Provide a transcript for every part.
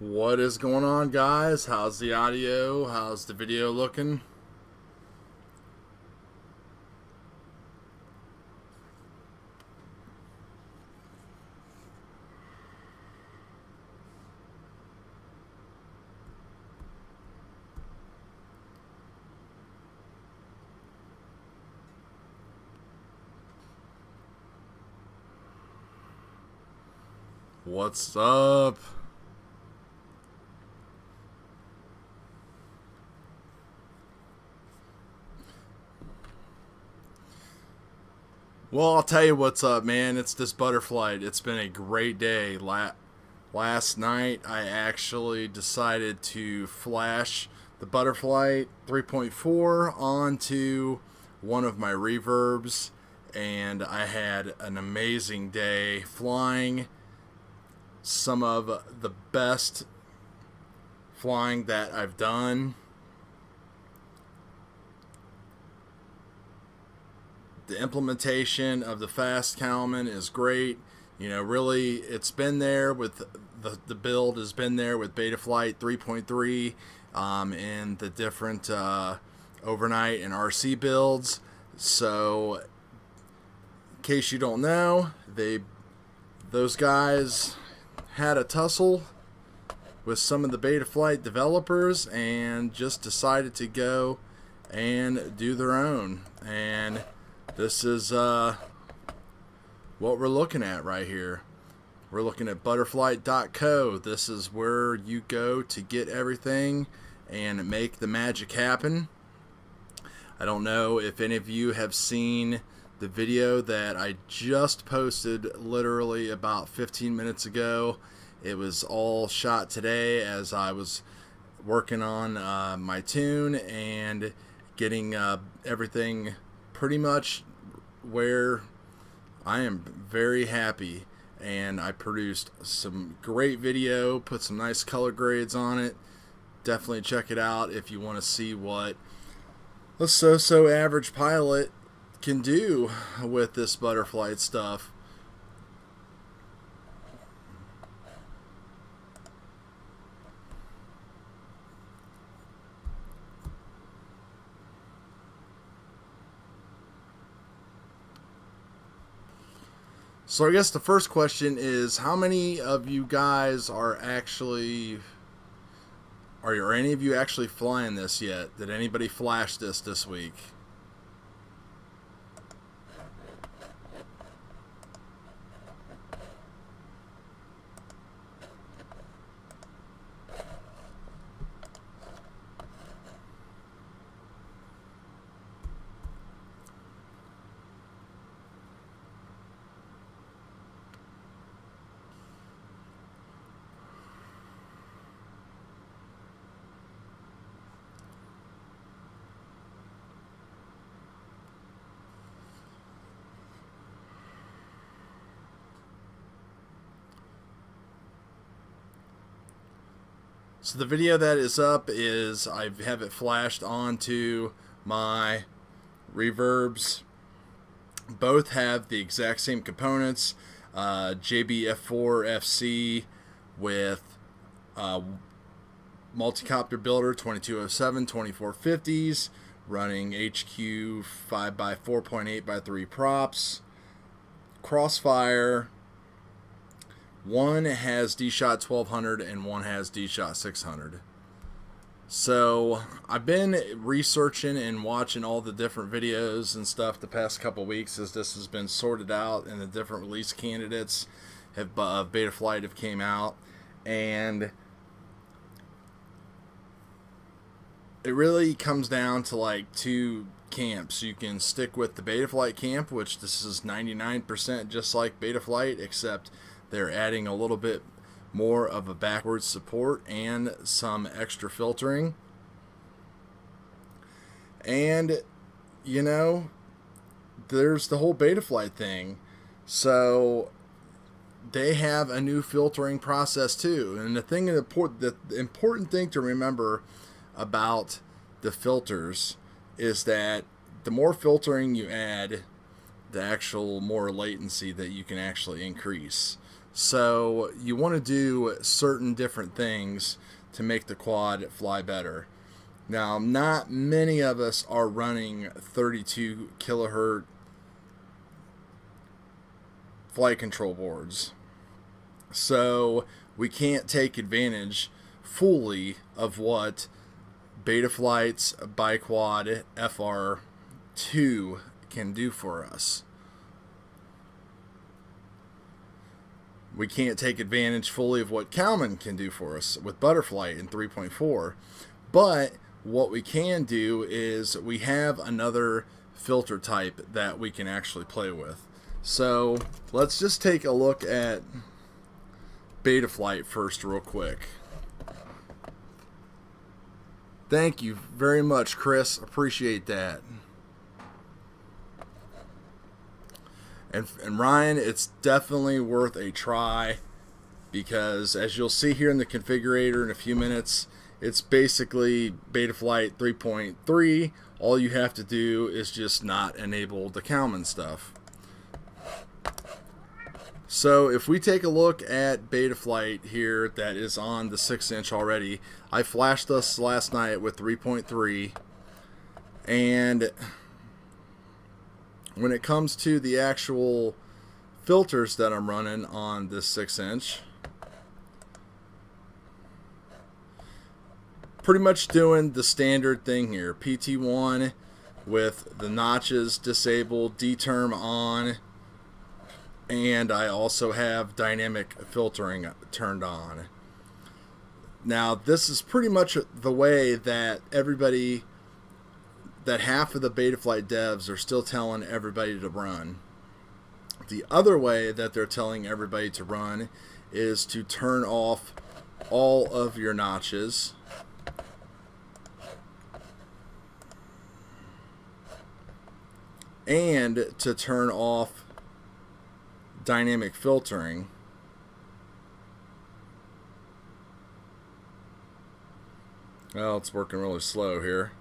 What is going on, guys? How's the audio? How's the video looking? What's up? Well, I'll tell you what's up, man. It's this Butterflight. It's been a great day. Last night, I actually decided to flash the Butterflight 3.4 onto one of my reverbs, and I had an amazing day flying some of the best flying that I've done. The implementation of the fast Kalman is great. You know, really, it's been there with the build has been there with Betaflight 3.3 and the different overnight and RC builds. So, in case you don't know, those guys had a tussle with some of the Betaflight developers and just decided to go and do their own. And this is what we're looking at right here. We're looking at butterflight.co. This is where you go to get everything and make the magic happen. I don't know if any of you have seen the video that I just posted literally about 15 minutes ago. It was all shot today as I was working on my tune and getting everything pretty much where I am very happy. And I produced some great video, put some nice color grades on it. Definitely check it out if you want to see what a so-so average pilot can do with this Butterflight stuff. So I guess the first question is, how many of you guys are any of you actually flying this yet? Did anybody flash this week? So the video that is up is I have it flashed onto my reverbs. Both have the exact same components. JBF4FC with multi-copter builder 2207 2450s running HQ 5x4.8x3 props. Crossfire. One has D-Shot 1200 and one has D-Shot 600. So I've been researching and watching all the different videos and stuff the past couple weeks as this has been sorted out and the different release candidates have Betaflight have came out, and it really comes down to like two camps. You can stick with the Betaflight camp, which this is 99% just like Betaflight, except they're adding a little bit more of a backwards support and some extra filtering. And, you know, there's the whole Betaflight thing. So they have a new filtering process too. And the important thing to remember about the filters is that the more filtering you add, the actual more latency that you can actually increase. So you want to do certain different things to make the quad fly better. Now, not many of us are running 32 kilohertz flight control boards. So we can't take advantage fully of what Betaflight's Biquad FR2 can do for us. We can't take advantage fully of what Kalman can do for us with Butterflight in 3.4. But what we can do is we have another filter type that we can actually play with. So let's just take a look at Betaflight first real quick. Thank you very much, Chris. Appreciate that. And Ryan, it's definitely worth a try, because as you'll see here in the configurator in a few minutes, it's basically Betaflight 3.3. All you have to do is just not enable the Kalman stuff. So if we take a look at Betaflight here that is on the 6-inch already, I flashed this last night with 3.3, and when it comes to the actual filters that I'm running on this 6-inch, pretty much doing the standard thing here. PT1 with the notches disabled, D-term on, and I also have dynamic filtering turned on. Now, this is pretty much the way that everybody, that half of the Betaflight devs are still telling everybody to run. The other way that they're telling everybody to run is to turn off all of your notches, and to turn off dynamic filtering. Well, it's working really slow here.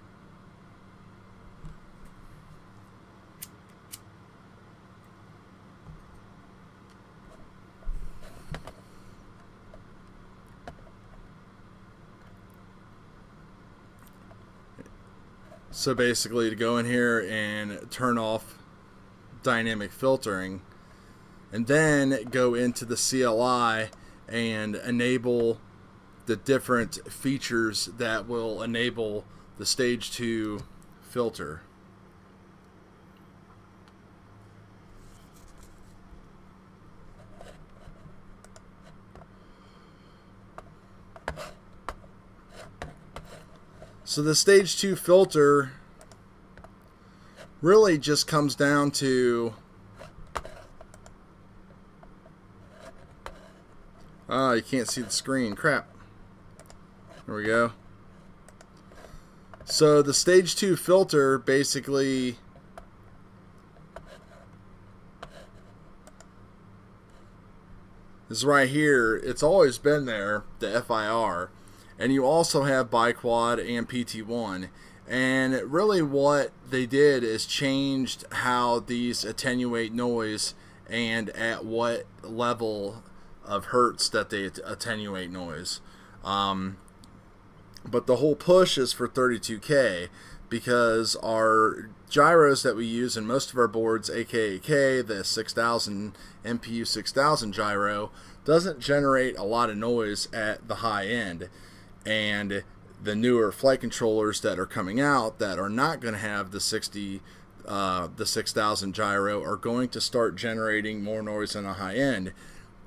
So basically, to go in here and turn off dynamic filtering, and then go into the CLI and enable the different features that will enable the stage 2 filter. So the stage 2 filter really just comes down to you can't see the screen. Crap. There we go. So the stage 2 filter basically is right here. It's always been there, the FIR. And you also have Biquad and PT1. And really what they did is changed how these attenuate noise and at what level of hertz that they attenuate noise. But the whole push is for 32K, because our gyros that we use in most of our boards, aka the 6000 MPU 6000 gyro, doesn't generate a lot of noise at the high end. And the newer flight controllers that are coming out that are not going to have the 6000 gyro are going to start generating more noise on the high end.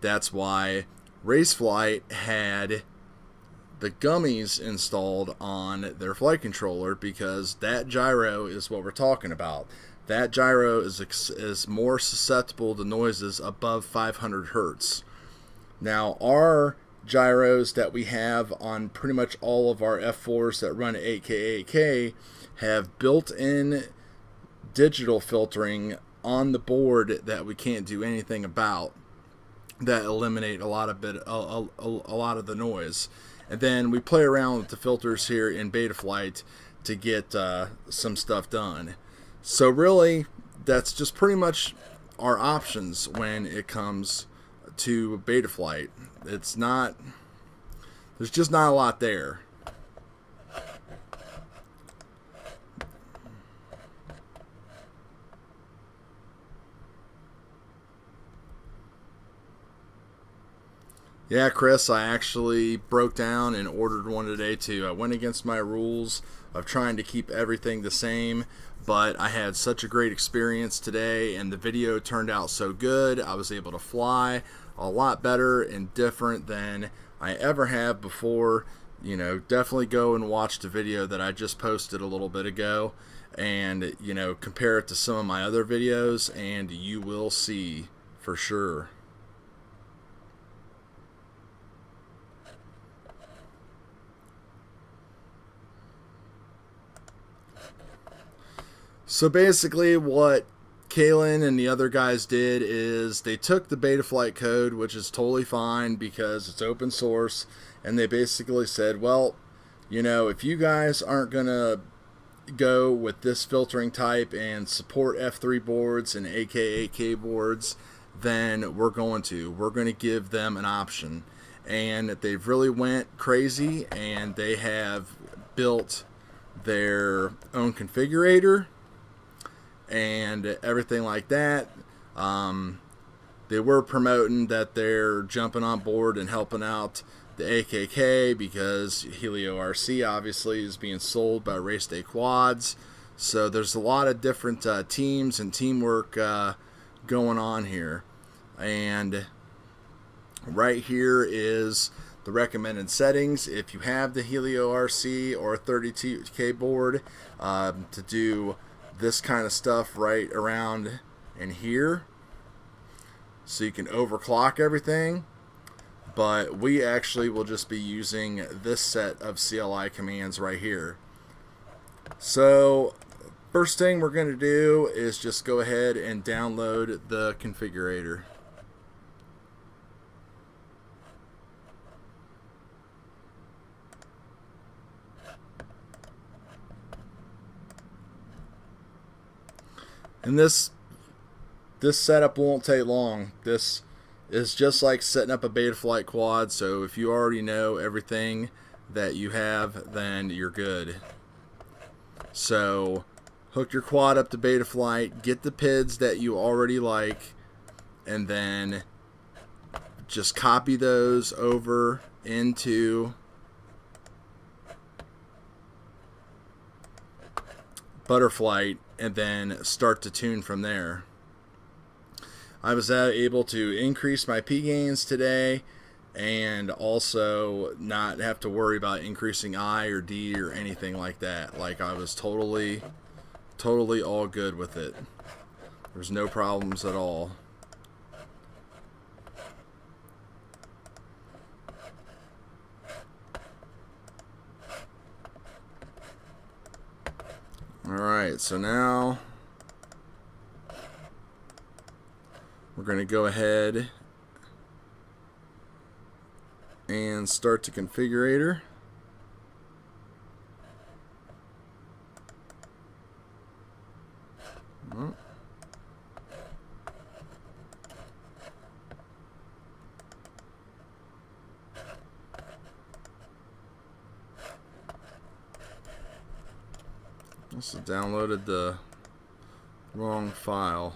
That's why Raceflight had the gummies installed on their flight controller, because that gyro is what we're talking about. That gyro is more susceptible to noises above 500 hertz. Now, our gyros that we have on pretty much all of our F4s that run 8K have built-in digital filtering on the board that we can't do anything about, that eliminate a lot of the noise. And then we play around with the filters here in Betaflight to get some stuff done. So really, that's just pretty much our options when it comes to Betaflight. It's not, there's just not a lot there. Yeah, Chris, I actually broke down and ordered one today too. I went against my rules of trying to keep everything the same, but I had such a great experience today and the video turned out so good. I was able to fly a lot better and different than I ever have before. You know, definitely go and watch the video that I just posted a little bit ago and, you know, compare it to some of my other videos and you will see for sure. So basically what Kalen and the other guys did is they took the Betaflight code, which is totally fine because it's open source, and they basically said, well, you know, if you guys aren't going to go with this filtering type and support F3 boards and AK boards, then we're going to give them an option. And they've really went crazy and they have built their own configurator and everything like that. They were promoting that they're jumping on board and helping out the AKK because Helio RC obviously is being sold by Race Day Quads. So there's a lot of different teams and teamwork going on here. And right here is the recommended settings if you have the Helio RC or 32K board to do this kind of stuff right around in here, so you can overclock everything. But we actually will just be using this set of CLI commands right here. So first thing we're going to do is just go ahead and download the configurator. And this setup won't take long. This is just like setting up a Betaflight quad, so if you already know everything that you have, then you're good. So hook your quad up to Betaflight, get the PIDs that you already like, and then just copy those over into Butterflight and then start to tune from there. I was able to increase my P gains today and also not have to worry about increasing I or D or anything like that. Like, I was totally all good with it. There's no problems at all. Alright, so now we're going to go ahead and start the configurator. Oh. Must have downloaded the wrong file.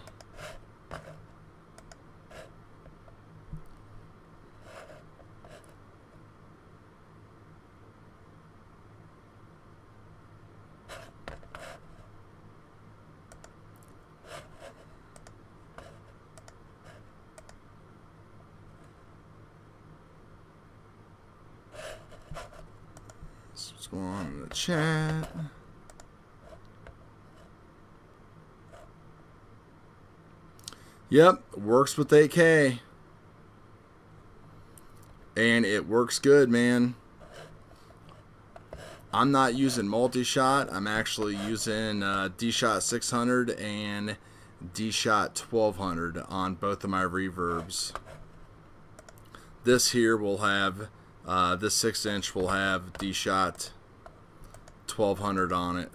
So what's going on in the chat? Yep, works with 8K. And it works good, man. I'm not using multi-shot. I'm actually using D-Shot 600 and D-Shot 1200 on both of my reverbs. This here will have, this 6-inch will have D-Shot 1200 on it.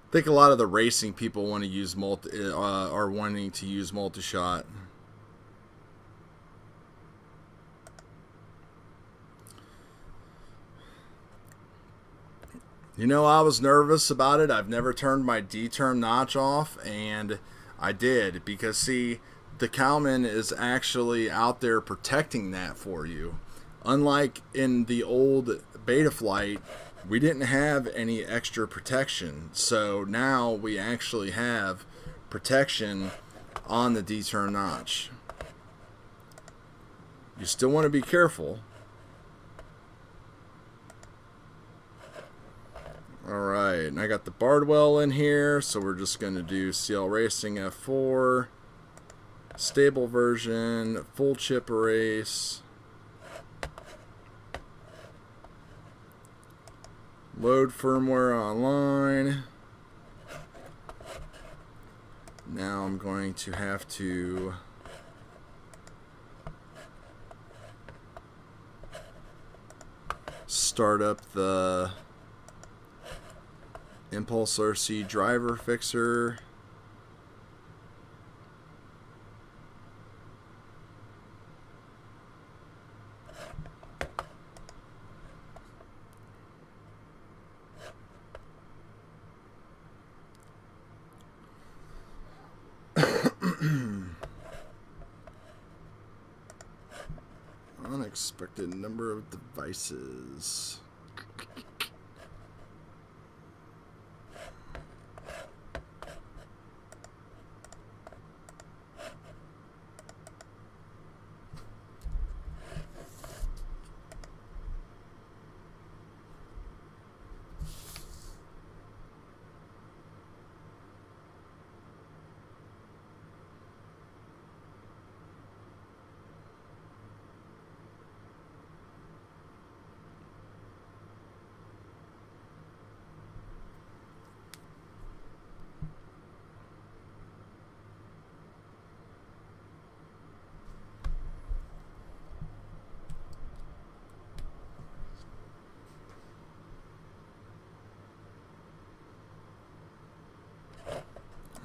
I think a lot of the racing people want to use are wanting to use multi-shot. You know, I was nervous about it. I've never turned my D-turn notch off, and I did because, see, the cowman is actually out there protecting that for you. Unlike in the old Betaflight, we didn't have any extra protection. So now we actually have protection on the D-turn notch. You still want to be careful. Alright, and I got the Bardwell in here, so we're just going to do CL Racing F4, stable version, full chip erase, load firmware online. Now I'm going to have to start up the Impulse RC driver fixer. Unexpected number of devices.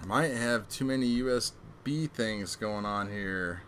Might have too many USB things going on here.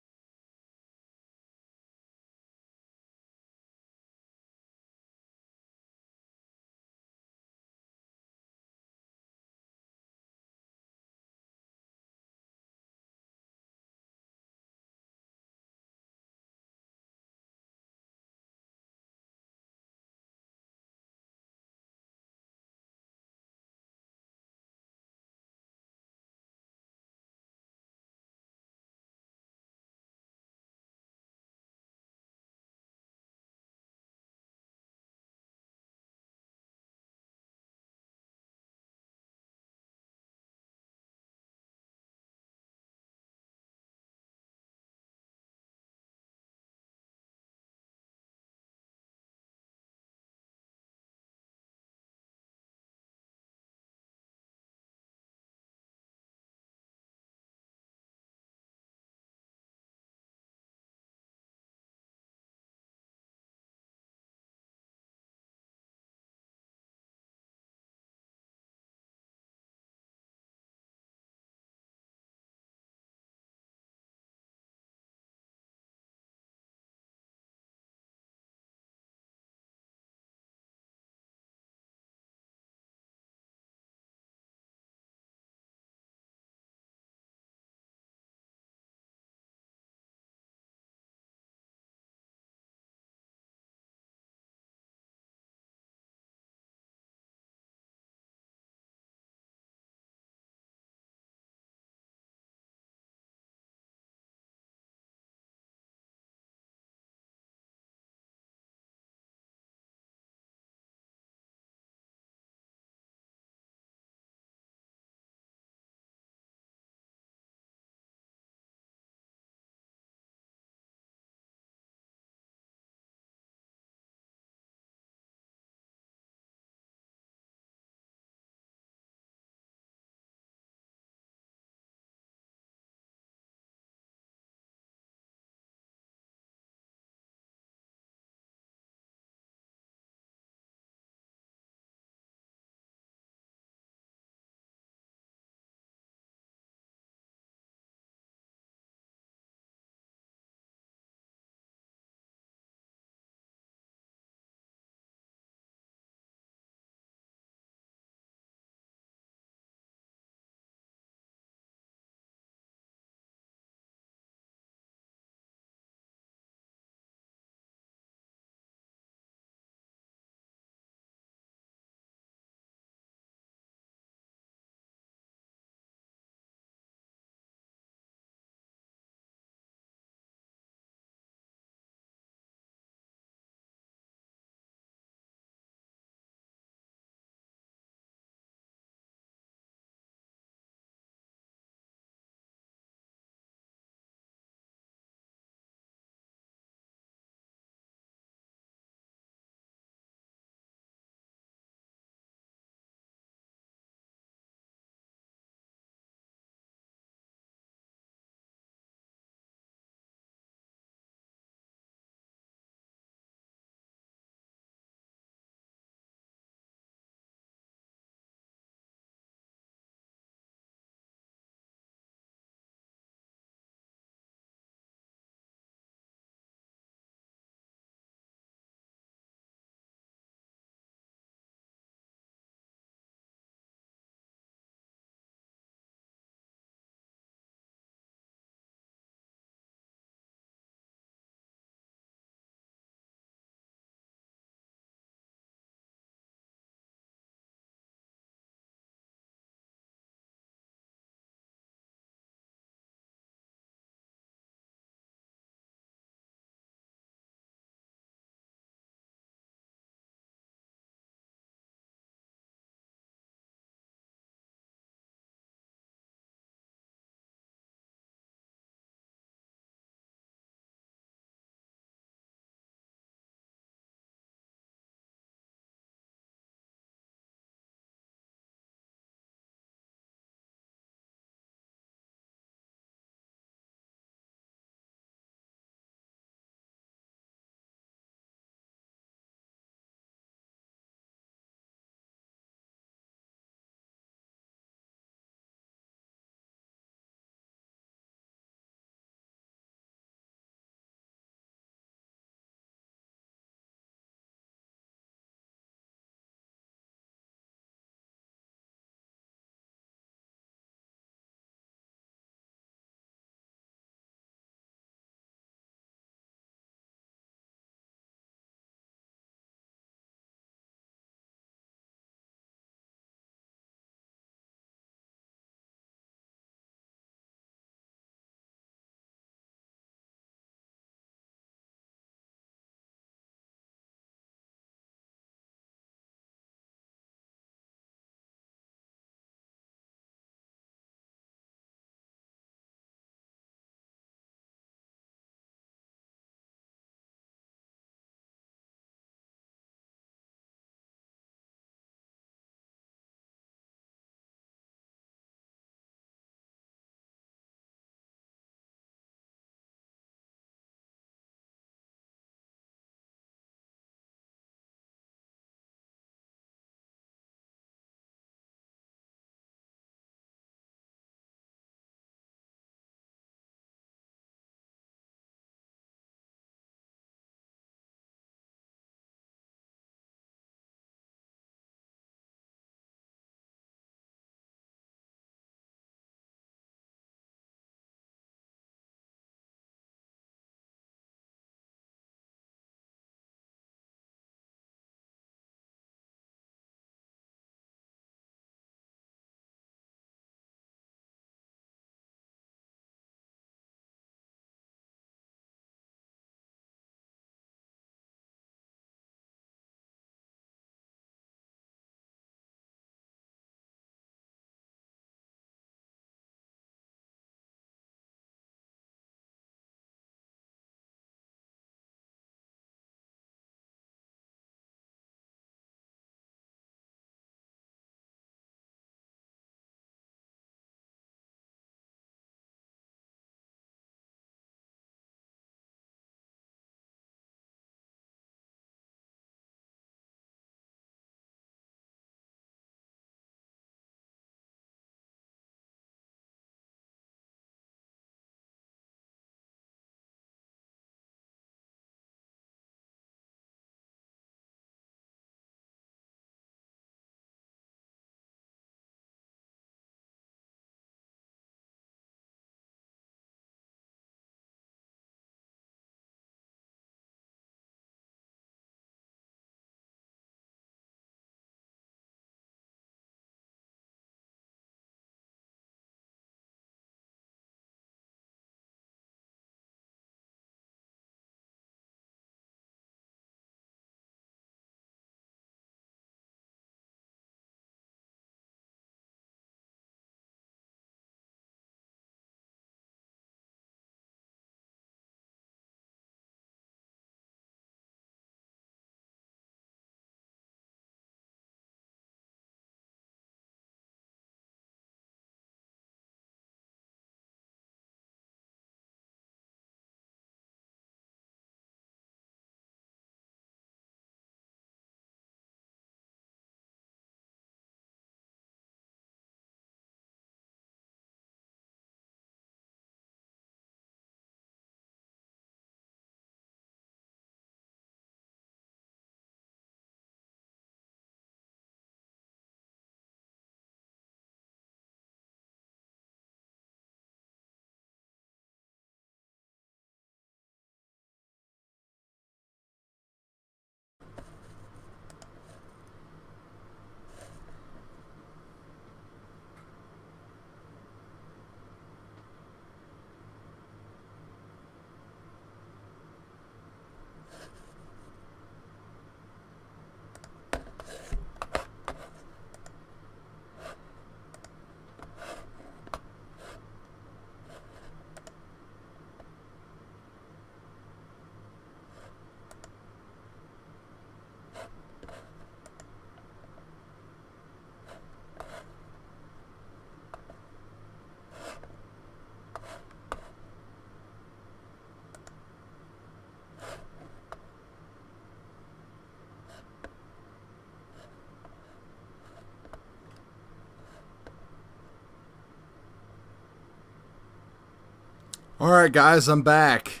Alright guys, I'm back.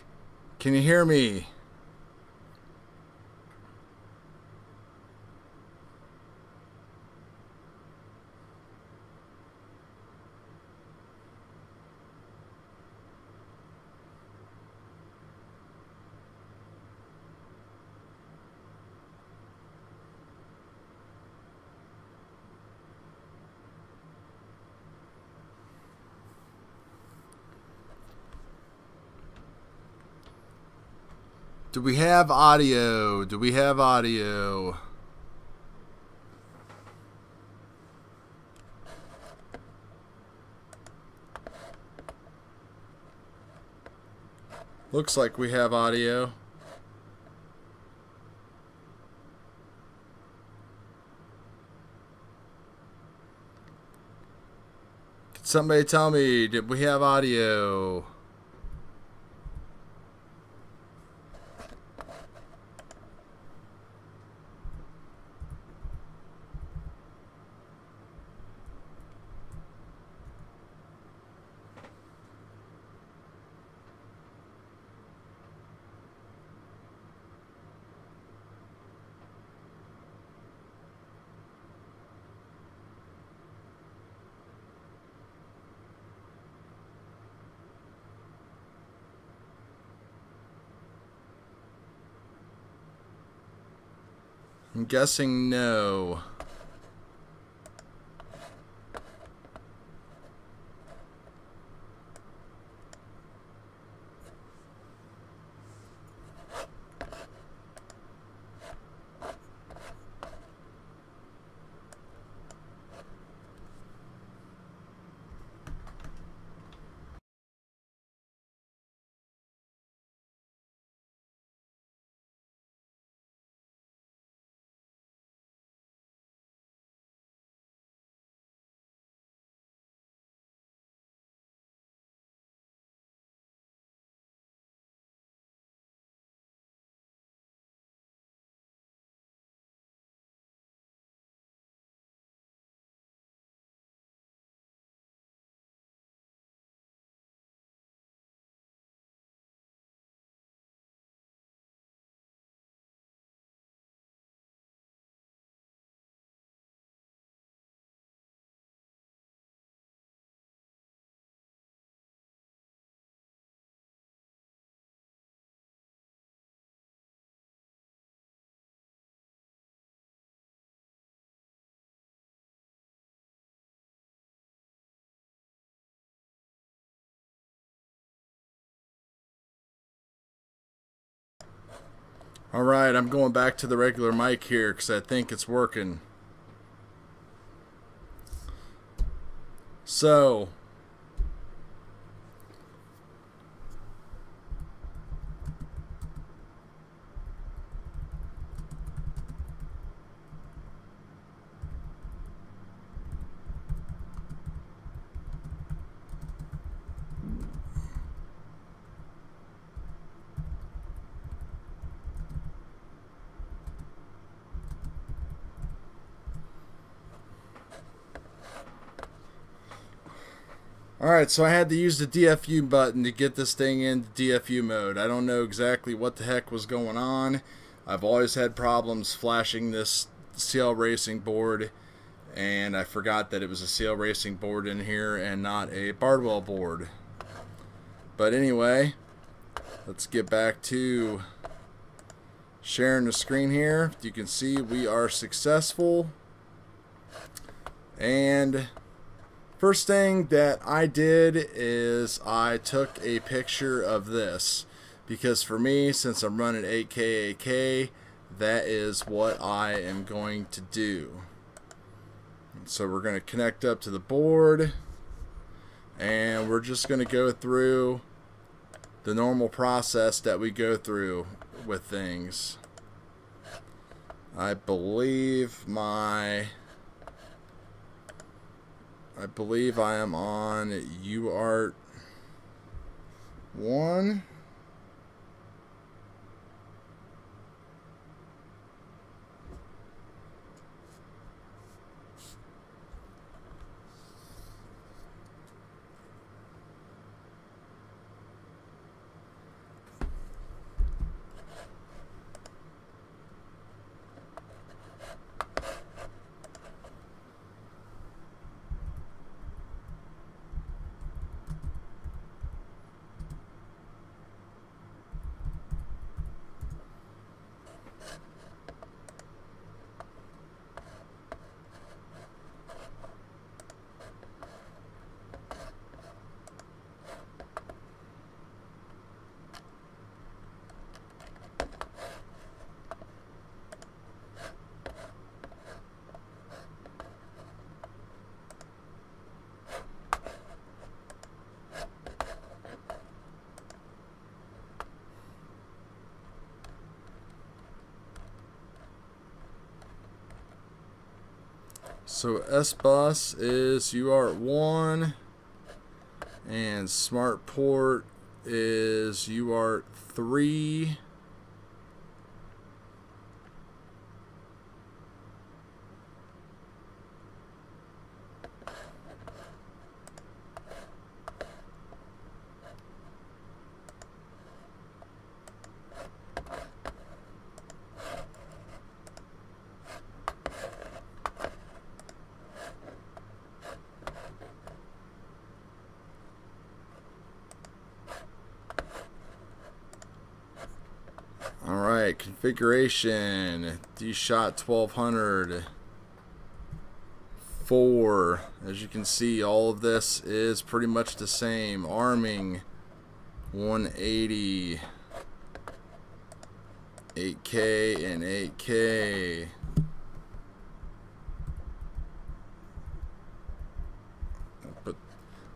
Can you hear me? Do we have audio? Do we have audio? Looks like we have audio. Can somebody tell me, did we have audio? I'm guessing no. Alright, I'm going back to the regular mic here because I think it's working. So, alright, so I had to use the DFU button to get this thing into DFU mode. I don't know exactly what the heck was going on. I've always had problems flashing this CL Racing board, and I forgot that it was a CL Racing board in here and not a Bardwell board. But anyway, let's get back to sharing the screen here. You can see we are successful. And first thing that I did is I took a picture of this, because for me, since I'm running 8K AK, that is what I am going to do. So we're going to connect up to the board, and we're just going to go through the normal process that we go through with things. I believe I am on UART 1. So S bus is UART 1 and smart port is UART 3. Alright, configuration, D-Shot 1200, 4, as you can see all of this is pretty much the same. Arming, 180, 8K and 8K. Put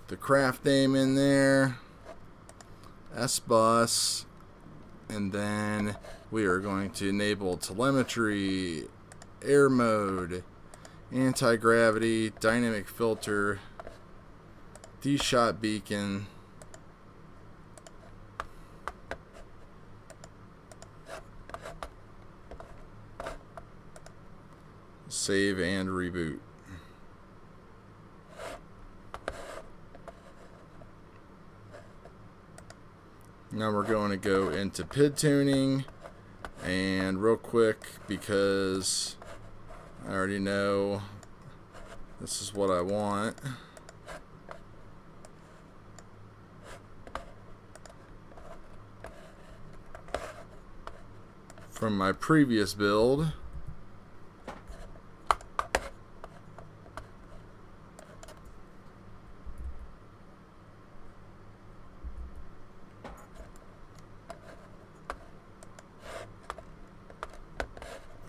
the craft name in there, S-Bus. And then we are going to enable telemetry, air mode, anti-gravity, dynamic filter, D-Shot beacon, save and reboot. Now we're going to go into PID tuning, and real quick, because I already know this is what I want. From my previous build.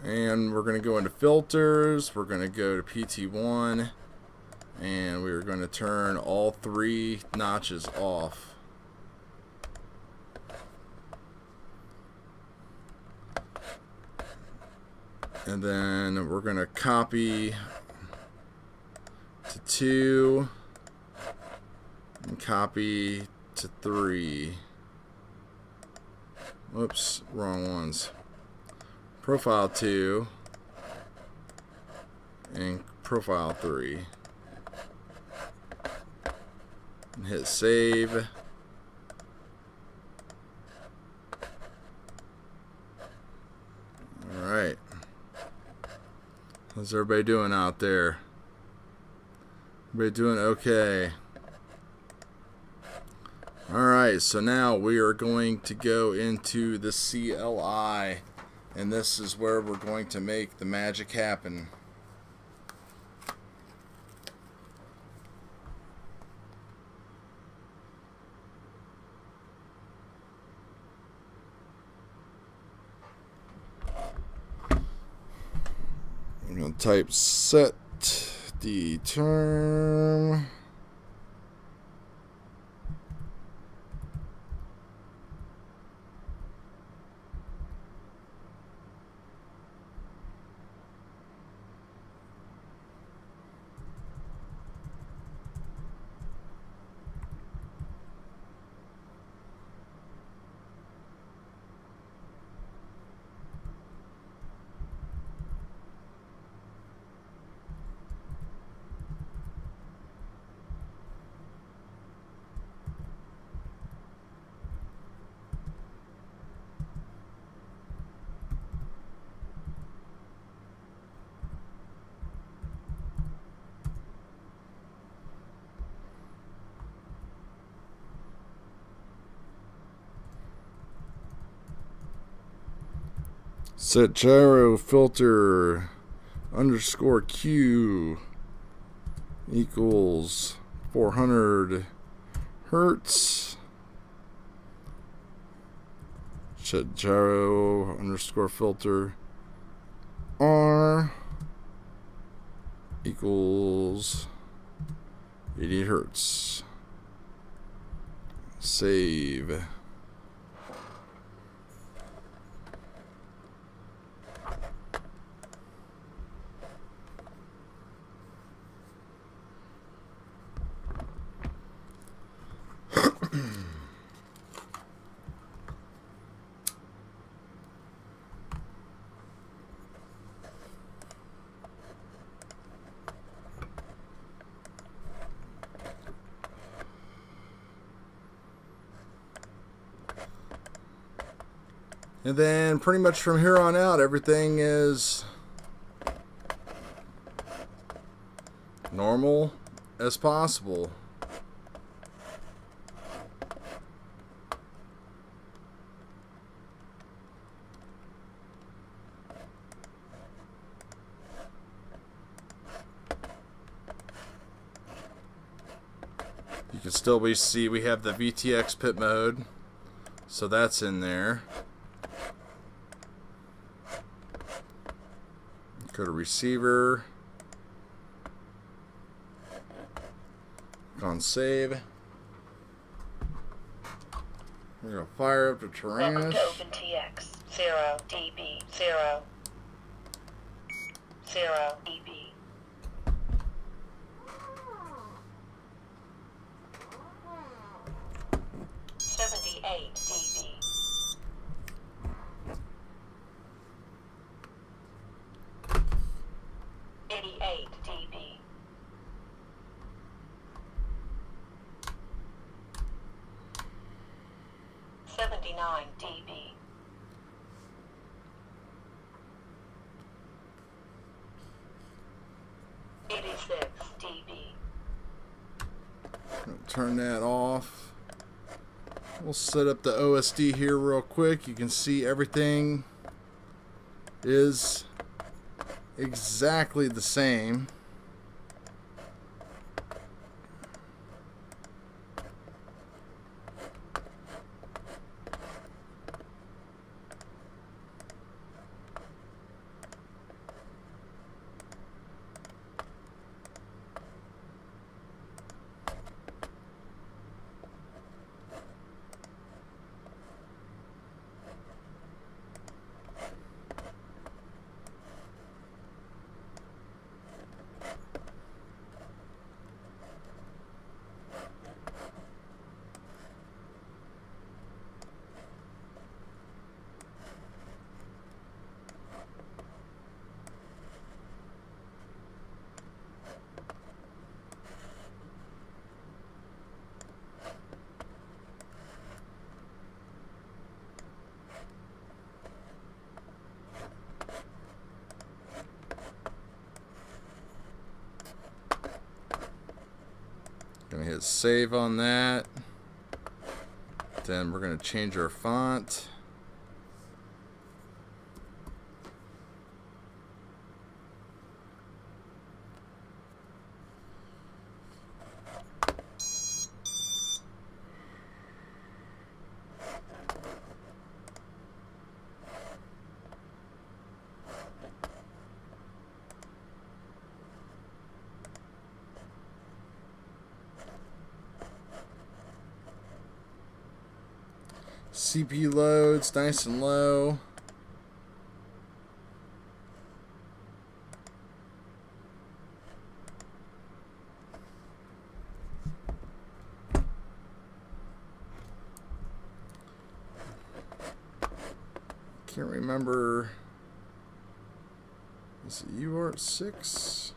And we're going to go into filters, we're going to go to PT1, and we're going to turn all 3 notches off. And then we're going to copy to 2 and copy to 3. Whoops, wrong ones. Profile 2 and profile 3, and hit save. Alright, how's everybody doing out there? Everybody doing okay? Alright, so now we are going to go into the CLI. And this is where we're going to make the magic happen. I'm going to type set the term. Set gyro filter underscore Q equals 400 hertz. Set gyro underscore filter R equals 80 hertz. Save. And then pretty much from here on out, everything is normal as possible. You can still see we have the VTX pit mode, so that's in there. Go to receiver, click on save. We're gonna fire up the Tyrannus. Welcome to OpenTX 0 dB 0 dB. 78 dB. 88 dB. 79 dB. 86 dB. Turn that off. We'll set up the OSD here real quick. You can see everything is exactly the same. Gonna hit save on that. Then we're gonna change our font. CPU loads nice and low. Can't remember. Is it UART 6?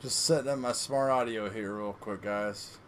Just setting up my smart audio here real quick, guys.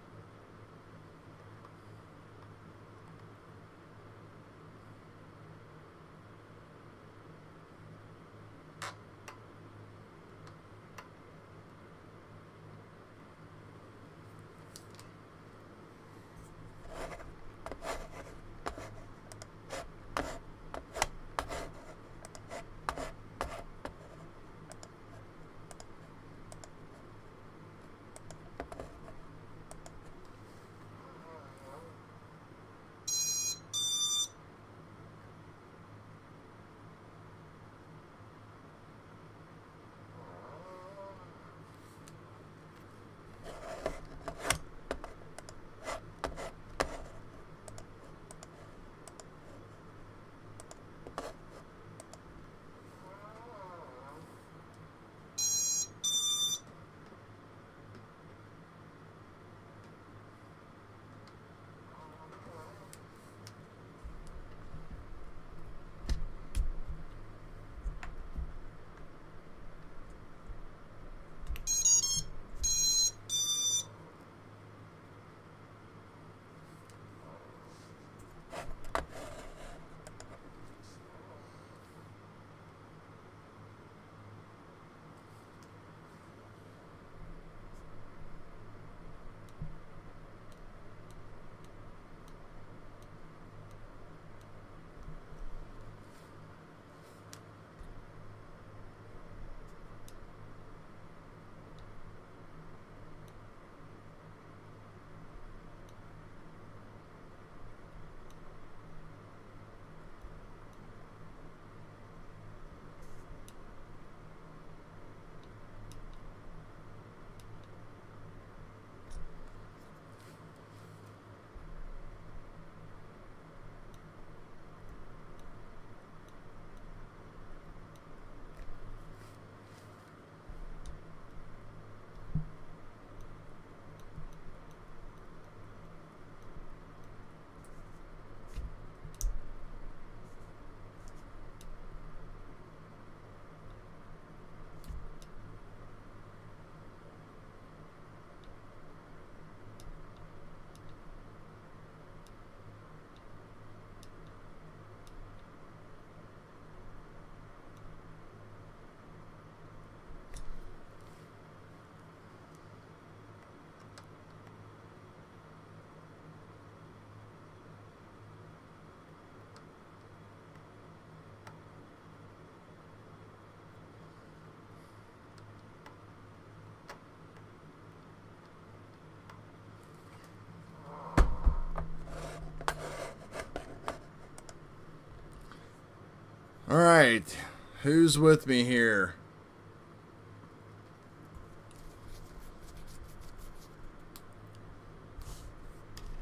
All right, who's with me here?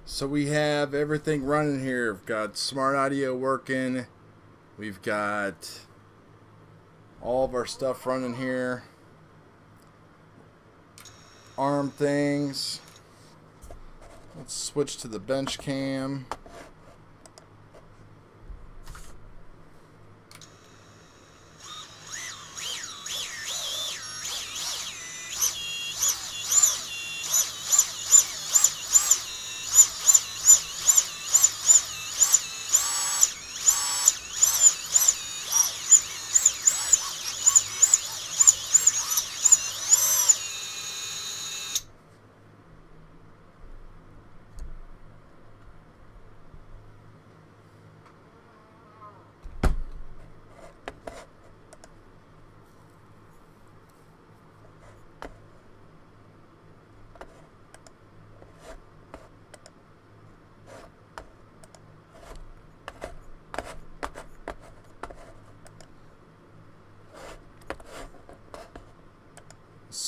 So we have everything running here. We've got smart audio working. We've got all of our stuff running here. Arm things. Let's switch to the bench cam.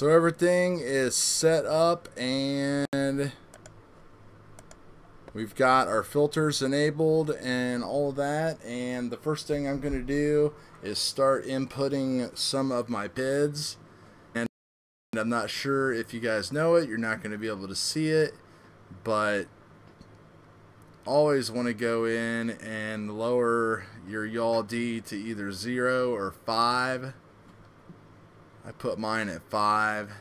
So everything is set up and we've got our filters enabled and all that. And the first thing I'm going to do is start inputting some of my bids. And I'm not sure if you guys know it, you're not going to be able to see it, but always want to go in and lower your yaw D to either 0 or 5. I put mine at 5.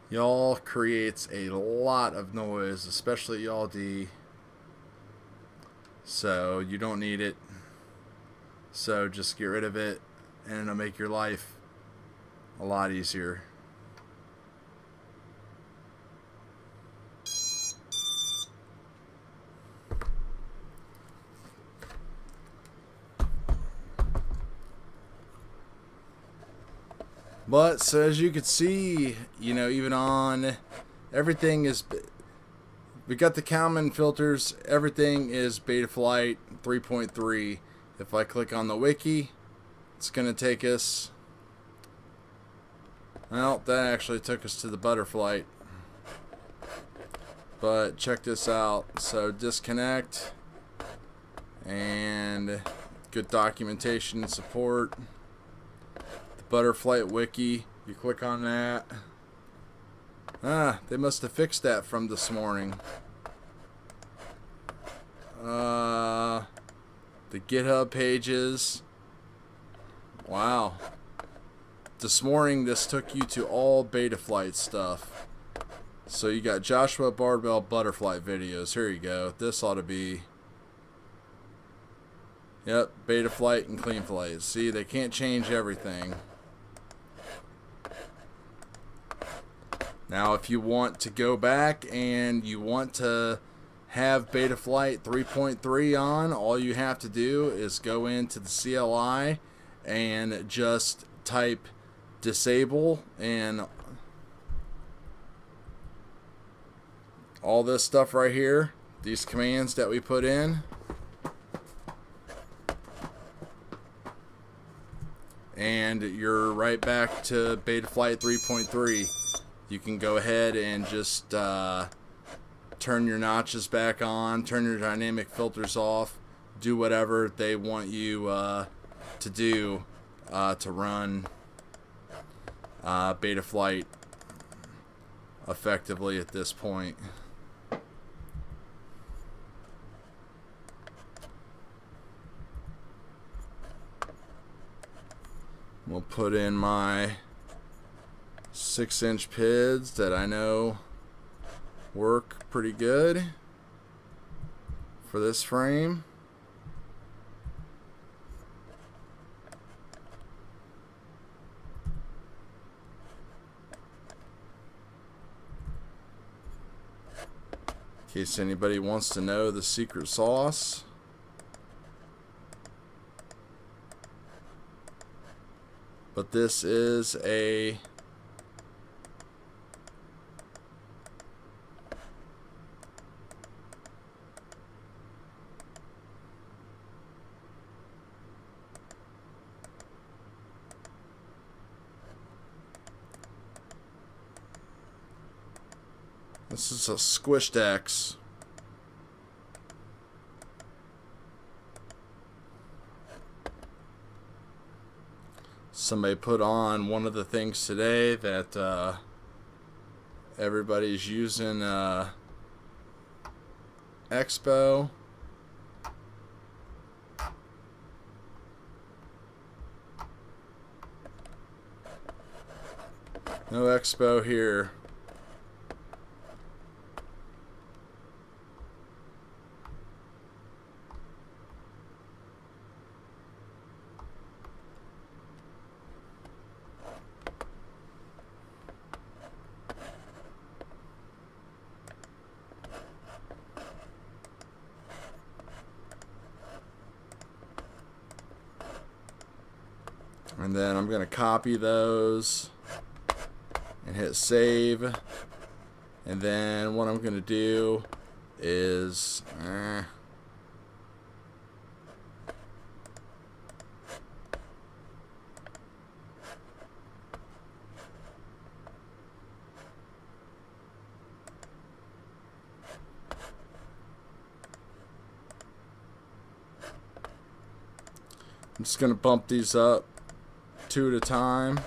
Y'all creates a lot of noise, especially y'all D. So you don't need it. So just get rid of it, and it'll make your life a lot easier. But so as you can see, you know, even on everything is, we got the Kalman filters, everything is Betaflight 3.3. If I click on the wiki, it's going to take us, well, that actually took us to the Butterflight. But check this out. So disconnect, and good documentation and support. The Butterflight wiki, you click on that. They must have fixed that from this morning. The GitHub pages. Wow. This morning, this took you to all Betaflight stuff. So you got Joshua Barbell Butterflight videos. Here you go. This ought to be... Yep, Betaflight and CleanFlight. See, they can't change everything. Now, if you want to go back and you want to have Betaflight 3.3 on, all you have to do is go into the CLI and just type disable, and all this stuff right here, these commands that we put in, and you're right back to Betaflight 3.3. You can go ahead and just turn your notches back on, turn your dynamic filters off, do whatever they want you to do to run Betaflight effectively at this point. We'll put in my 6-inch PIDs that I know work pretty good for this frame. In case anybody wants to know the secret sauce. But this is a this is a squished X. Somebody put on one of the things today that everybody's using Expo. No Expo here. And then I'm going to copy those and hit save. And then what I'm going to do is I'm just going to bump these up 2 at a time,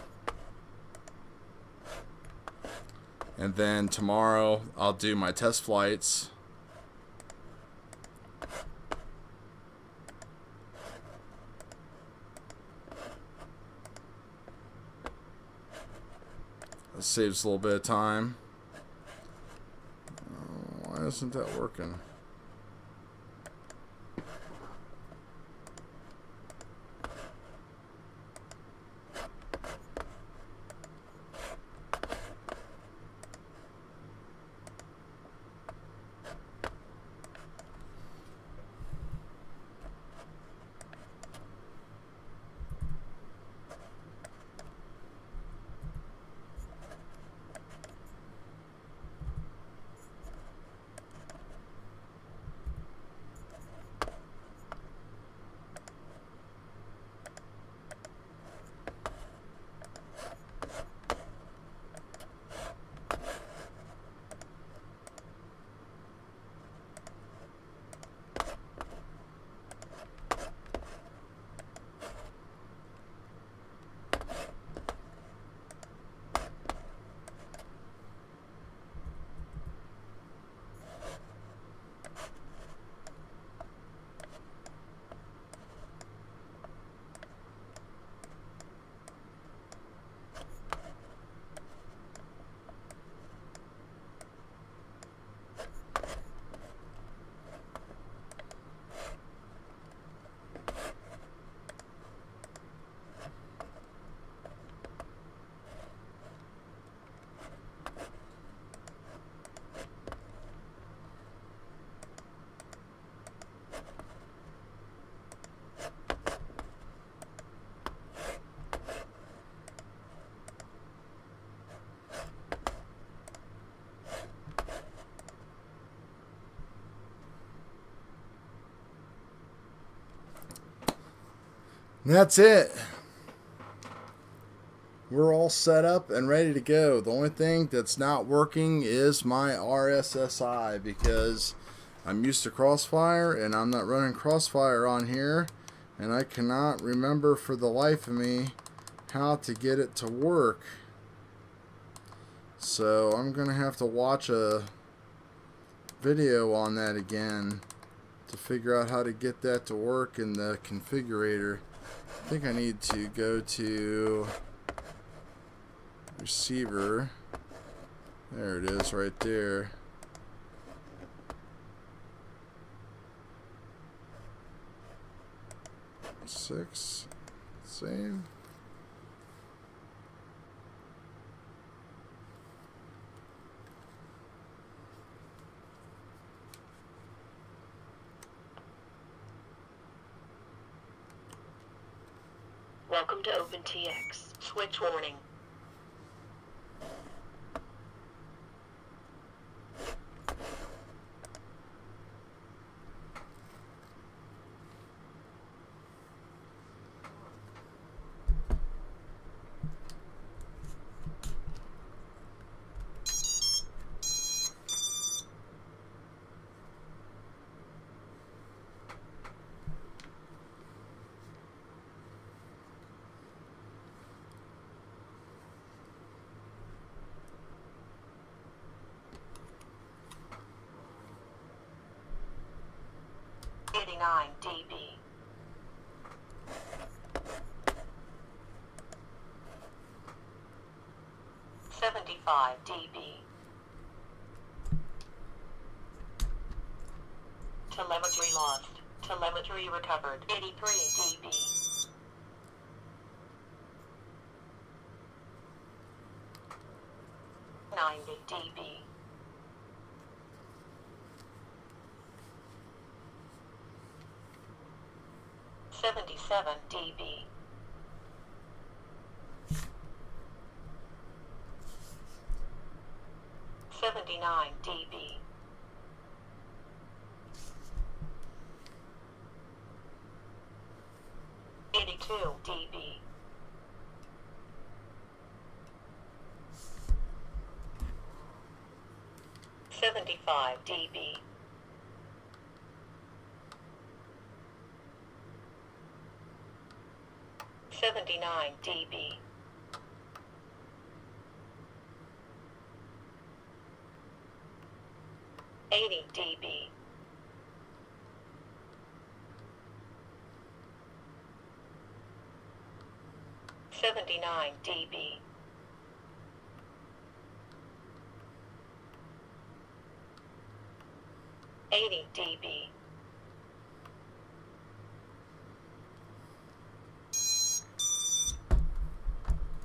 and then tomorrow I'll do my test flights. saves a little bit of time. Why isn't that working? And that's it. We're all set up and ready to go. The only thing that's not working is my RSSI, because I'm used to Crossfire and I'm not running Crossfire on here, and I cannot remember for the life of me how to get it to work. So I'm gonna have to watch a video on that again to figure out how to get that to work in the configurator. I think I need to go to receiver. There it is right there. Six. Save. Welcome to OpenTX. Switch warning. dB. 75 dB. Telemetry lost. Telemetry recovered. 83 dB. 90 dB. 77 dB. 79 dB. 82 dB. 75 dB. 79 dB. 80 dB. 79 dB. 80 dB.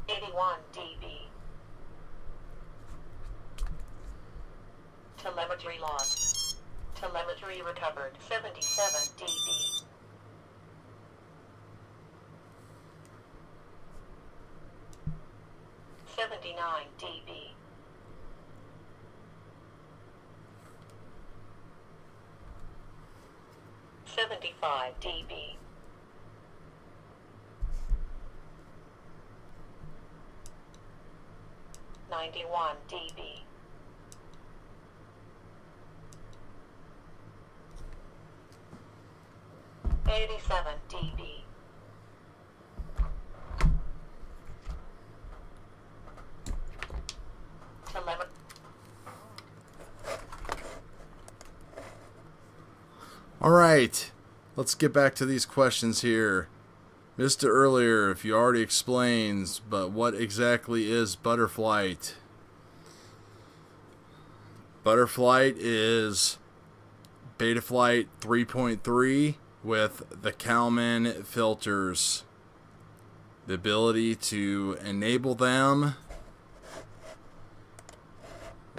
81 dB. Telemetry lost. Telemetry recovered. 77 dB. 79 dB. 75 dB. 91 dB. 87 dB. 11. All right, let's get back to these questions here. Missed it earlier if you already explains, but what exactly is Butterflight? Butterflight is Betaflight 3.3 with the Kalman filters. The ability to enable them.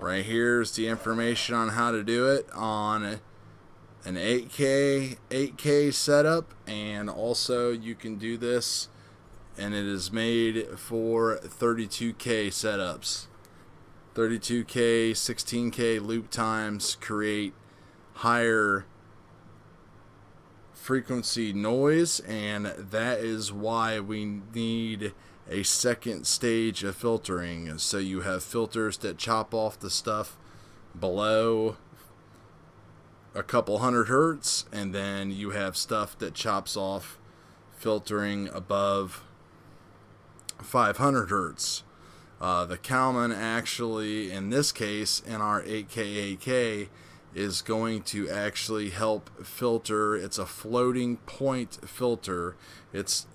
Right here's the information on how to do it on an 8K setup, and also you can do this, and it is made for 32K setups. 32K, 16K loop times create higher frequency noise, and that is why we need a second stage of filtering. So you have filters that chop off the stuff below a couple hundred hertz, and then you have stuff that chops off filtering above 500 hertz. The Kalman actually, in this case, in our 8K 8K, is going to actually help filter. It's a floating point filter. It's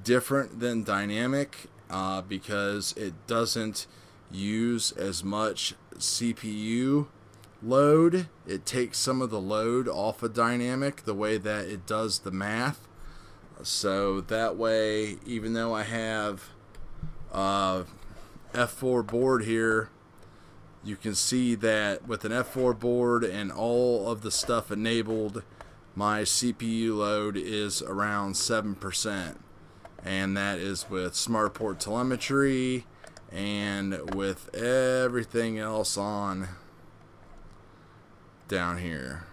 different than dynamic because it doesn't use as much CPU load. It takes some of the load off of dynamic the way that it does the math. So that way, even though I have F4 board here, you can see that with an F4 board and all of the stuff enabled, my CPU load is around 7%, and that is with smart port telemetry and with everything else on down here.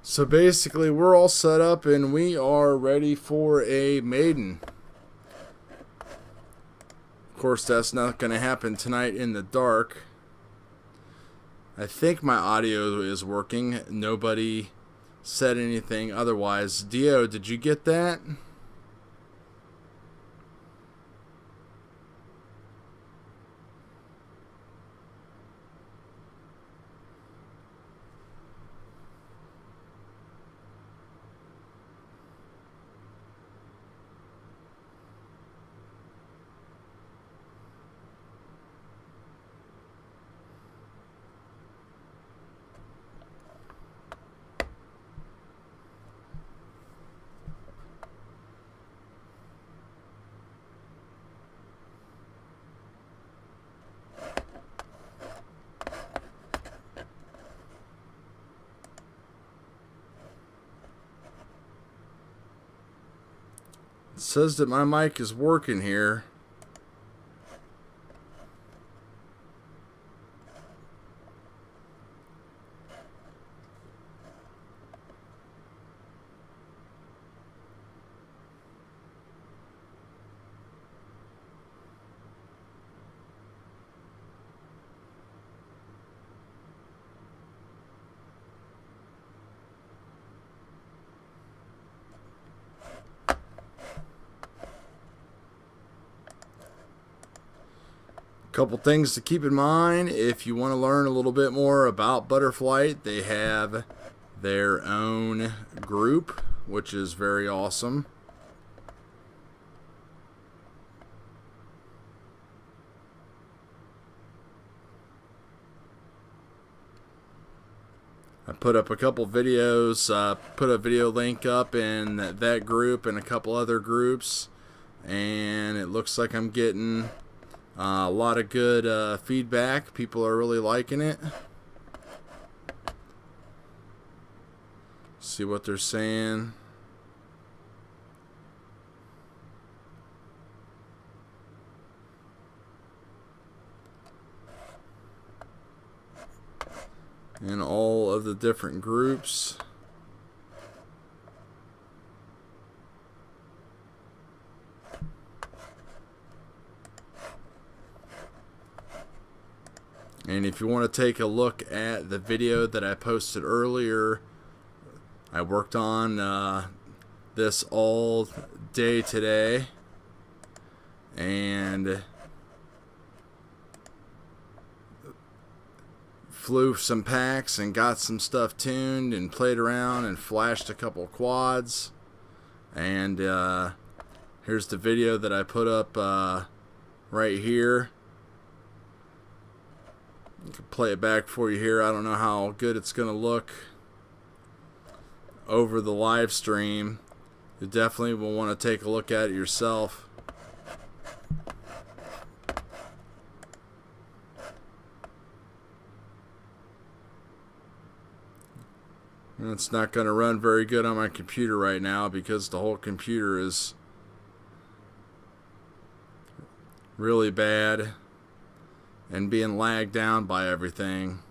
So basically, we're all set up and we are ready for a maiden. Of course, that's not going to happen tonight in the dark. I think my audio is working. Nobody said anything otherwise. Dio, did you get that? It says that my mic is working here. Couple things to keep in mind if you want to learn a little bit more about Butterflight. They have their own group, which is very awesome. I put up a couple videos, put a video link up in that group and a couple other groups, and it looks like I'm getting a lot of good feedback. People are really liking it. See what they're saying. In all of the different groups. And if you want to take a look at the video that I posted earlier, I worked on this all day today, and flew some packs and got some stuff tuned and played around and flashed a couple quads. And here's the video that I put up right here. I can play it back for you here. I don't know how good it's gonna look over the live stream. You definitely will want to take a look at it yourself. It's not going to run very good on my computer right now because the whole computer is really bad and being lagged down by everything.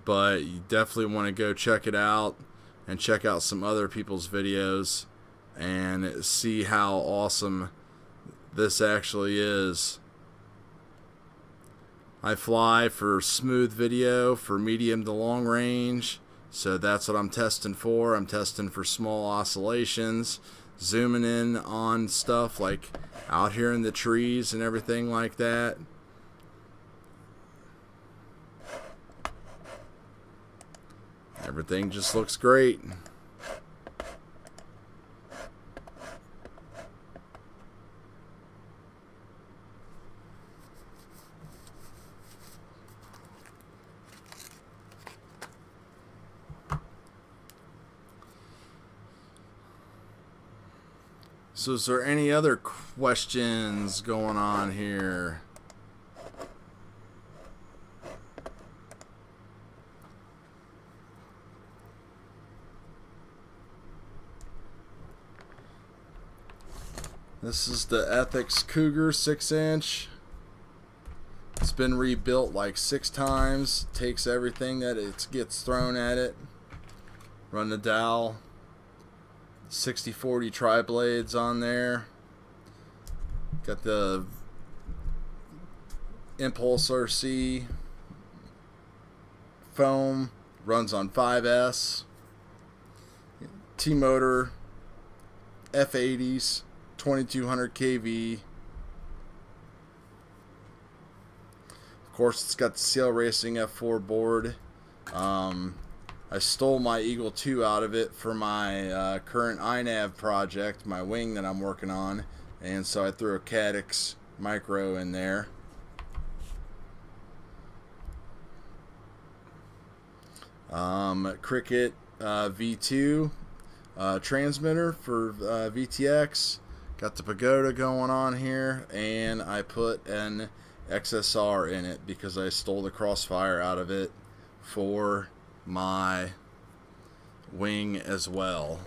But you definitely want to go check it out and check out some other people's videos and see how awesome this actually is. I fly for smooth video, for medium to long range, so that's what I'm testing for. I'm testing for small oscillations, zooming in on stuff like out here in the trees and everything like that. Everything just looks great. So is there any other questions going on here? This is the Ethics Cougar 6-inch. It's been rebuilt like 6 times. Takes everything that it gets thrown at it. Run the dowel. 60/40 tri-blades on there. Got the Impulse RC foam. Runs on 5S. T-motor. F80s. 2200 kV. Of course, it's got the Sail Racing F4 board. I stole my Eagle 2 out of it for my current iNav project, my wing that I'm working on, and so I threw a Cadix Micro in there. Cricket V2 transmitter for VTX. Got the Pagoda going on here, and I put an XSR in it because I stole the Crossfire out of it for my wing as well.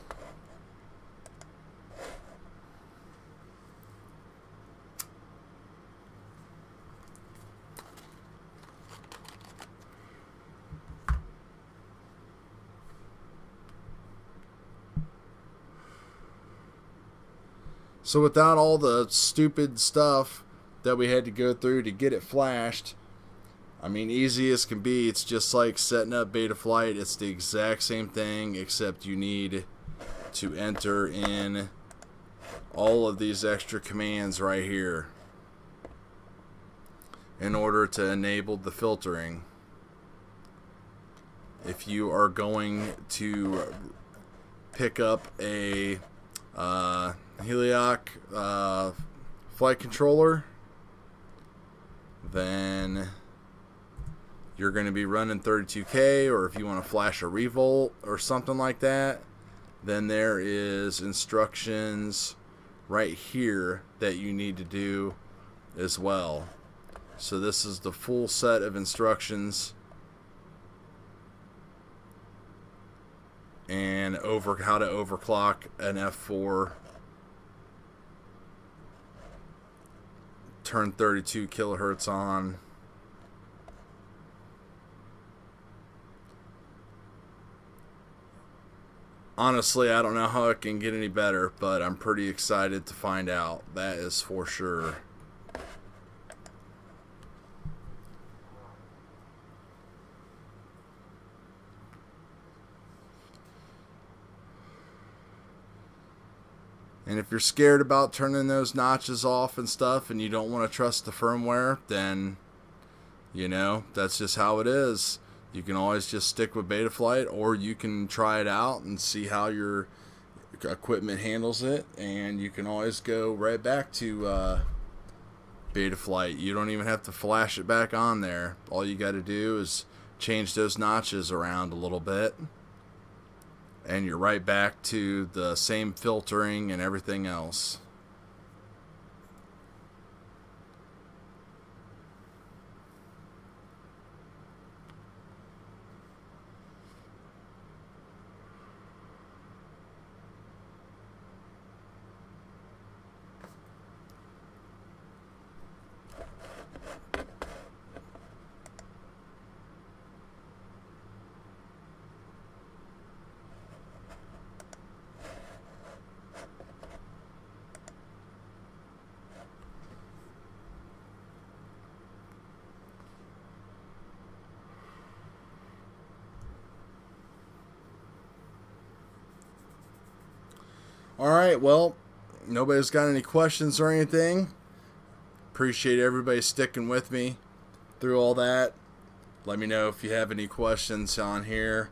So without all the stupid stuff that we had to go through to get it flashed, I mean, easy as can be. It's just like setting up Betaflight. It's the exact same thing, except you need to enter in all of these extra commands right here in order to enable the filtering. If you are going to pick up a Heliok flight controller, then you're going to be running 32K, or if you want to flash a revolt or something like that, then there is instructions right here that you need to do as well. So this is the full set of instructions and how to overclock an F4, turn 32 kilohertz on. Honestly, I don't know how it can get any better, but I'm pretty excited to find out. That is for sure. And if you're scared about turning those notches off and stuff, and you don't want to trust the firmware, then, you know, that's just how it is. You can always just stick with Betaflight, or you can try it out and see how your equipment handles it, and you can always go right back to Betaflight. You don't even have to flash it back on there. All you got to do is change those notches around a little bit, and you're right back to the same filtering and everything else. Alright, well, nobody's got any questions or anything. Appreciate everybody sticking with me through all that. Let me know if you have any questions on here.